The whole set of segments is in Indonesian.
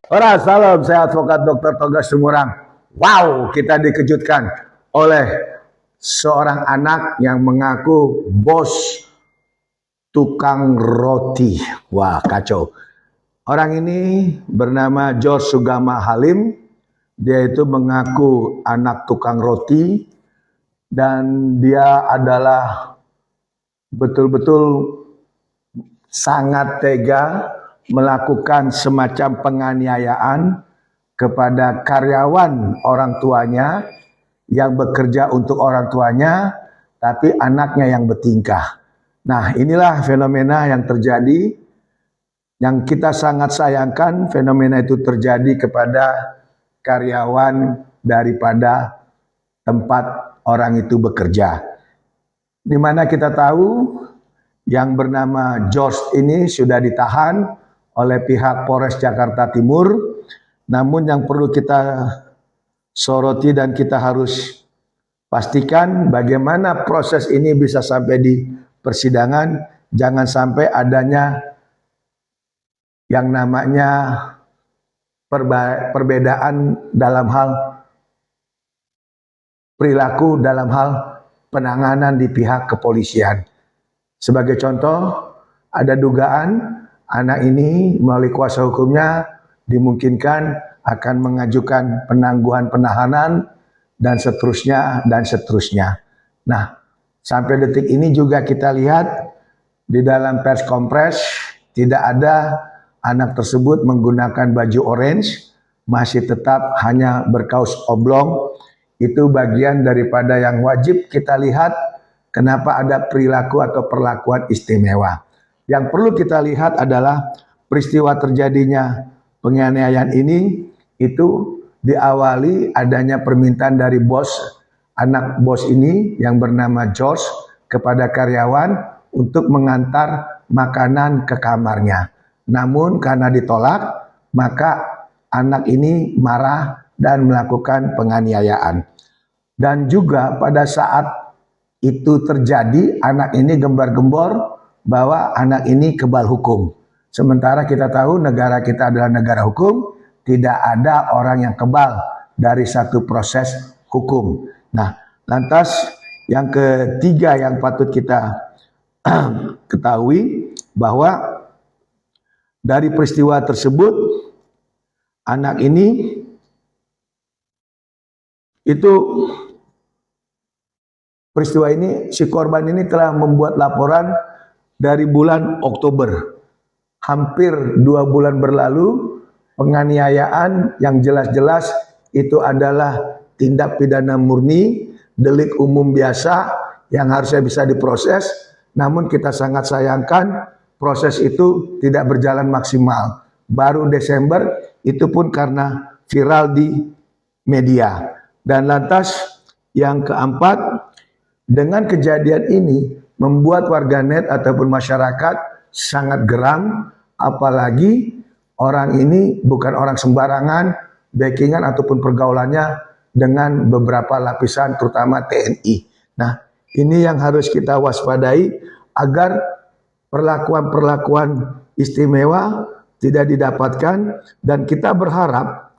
Ora, salam, saya advokat Dr. Toga Sumurang. Wow, kita dikejutkan oleh seorang anak yang mengaku bos tukang roti. Wah, kacau. Orang ini bernama George Sugama Halim. Dia itu mengaku anak tukang roti dan dia adalah betul-betul sangat tega melakukan semacam penganiayaan kepada karyawan orang tuanya yang bekerja untuk orang tuanya, tapi anaknya yang bertingkah. Nah, inilah fenomena yang terjadi, yang kita sangat sayangkan fenomena itu terjadi kepada karyawan daripada tempat orang itu bekerja. Di mana kita tahu yang bernama George ini sudah ditahan oleh pihak Polres Jakarta Timur. Namun yang perlu kita soroti dan kita harus pastikan bagaimana proses ini bisa sampai di persidangan. Jangan sampai adanya yang namanya perbedaan dalam hal perilaku, dalam hal penanganan di pihak kepolisian. Sebagai contoh, ada dugaan anak ini melalui kuasa hukumnya dimungkinkan akan mengajukan penangguhan penahanan dan seterusnya dan seterusnya. Nah, sampai detik ini juga kita lihat di dalam pers kompres tidak ada anak tersebut menggunakan baju orange, masih tetap hanya berkaus oblong. Itu bagian daripada yang wajib kita lihat kenapa ada perilaku atau perlakuan istimewa. Yang perlu kita lihat adalah peristiwa terjadinya penganiayaan ini itu diawali adanya permintaan dari bos, anak bos ini yang bernama George kepada karyawan untuk mengantar makanan ke kamarnya. Namun karena ditolak, maka anak ini marah dan melakukan penganiayaan. Dan juga pada saat itu terjadi, anak ini gembar-gembor bahwa anak ini kebal hukum. Sementara kita tahu negara kita adalah negara hukum, tidak ada orang yang kebal dari satu proses hukum. Nah, lantas yang ketiga yang patut kita ketahui bahwa dari peristiwa tersebut anak ini itu peristiwa ini si korban ini telah membuat laporan dari bulan Oktober. Hampir 2 bulan berlalu, penganiayaan yang jelas-jelas itu adalah tindak pidana murni, delik umum biasa yang harusnya bisa diproses. Namun kita sangat sayangkan proses itu tidak berjalan maksimal. Baru Desember itu pun karena viral di media. Dan lantas yang keempat, dengan kejadian ini membuat warganet ataupun masyarakat sangat geram, apalagi orang ini bukan orang sembarangan, backingan ataupun pergaulannya dengan beberapa lapisan terutama TNI. Nah, ini yang harus kita waspadai agar perlakuan-perlakuan istimewa tidak didapatkan, dan kita berharap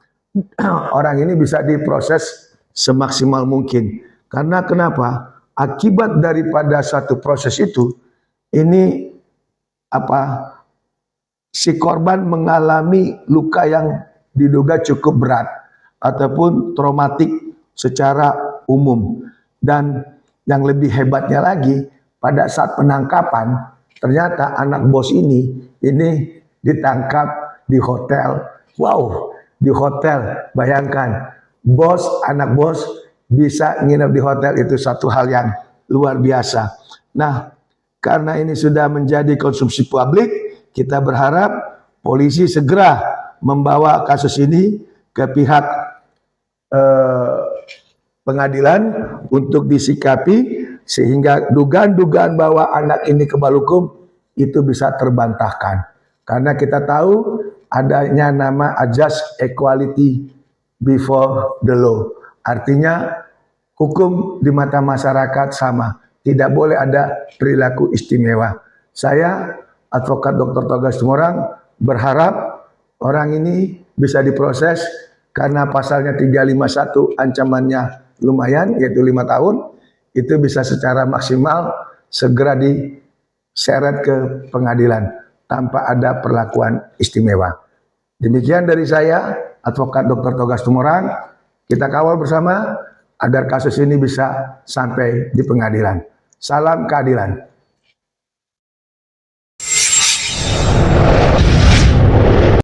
orang ini bisa diproses semaksimal mungkin. Karena kenapa? Akibat daripada satu proses itu, ini si korban mengalami luka yang diduga cukup berat ataupun traumatik secara umum. Dan yang lebih hebatnya lagi, pada saat penangkapan ternyata anak bos ini ditangkap di hotel. Wow, di hotel. Bayangkan, anak bos bisa nginep di hotel, itu satu hal yang luar biasa. Nah, karena ini sudah menjadi konsumsi publik, kita berharap polisi segera membawa kasus ini ke pihak pengadilan untuk disikapi sehingga dugaan-dugaan bahwa anak ini kebal hukum itu bisa terbantahkan. Karena kita tahu adanya nama Ajas Equality Before the Law. Artinya hukum di mata masyarakat sama. Tidak boleh ada perilaku istimewa. Saya, advokat Dr. Toga Sumurang, berharap orang ini bisa diproses karena pasalnya 351 ancamannya lumayan yaitu 5 tahun, itu bisa secara maksimal segera diseret ke pengadilan tanpa ada perlakuan istimewa. Demikian dari saya, Advokat Dr. Togas Tumorang. Kita kawal bersama agar kasus ini bisa sampai di pengadilan. Salam keadilan.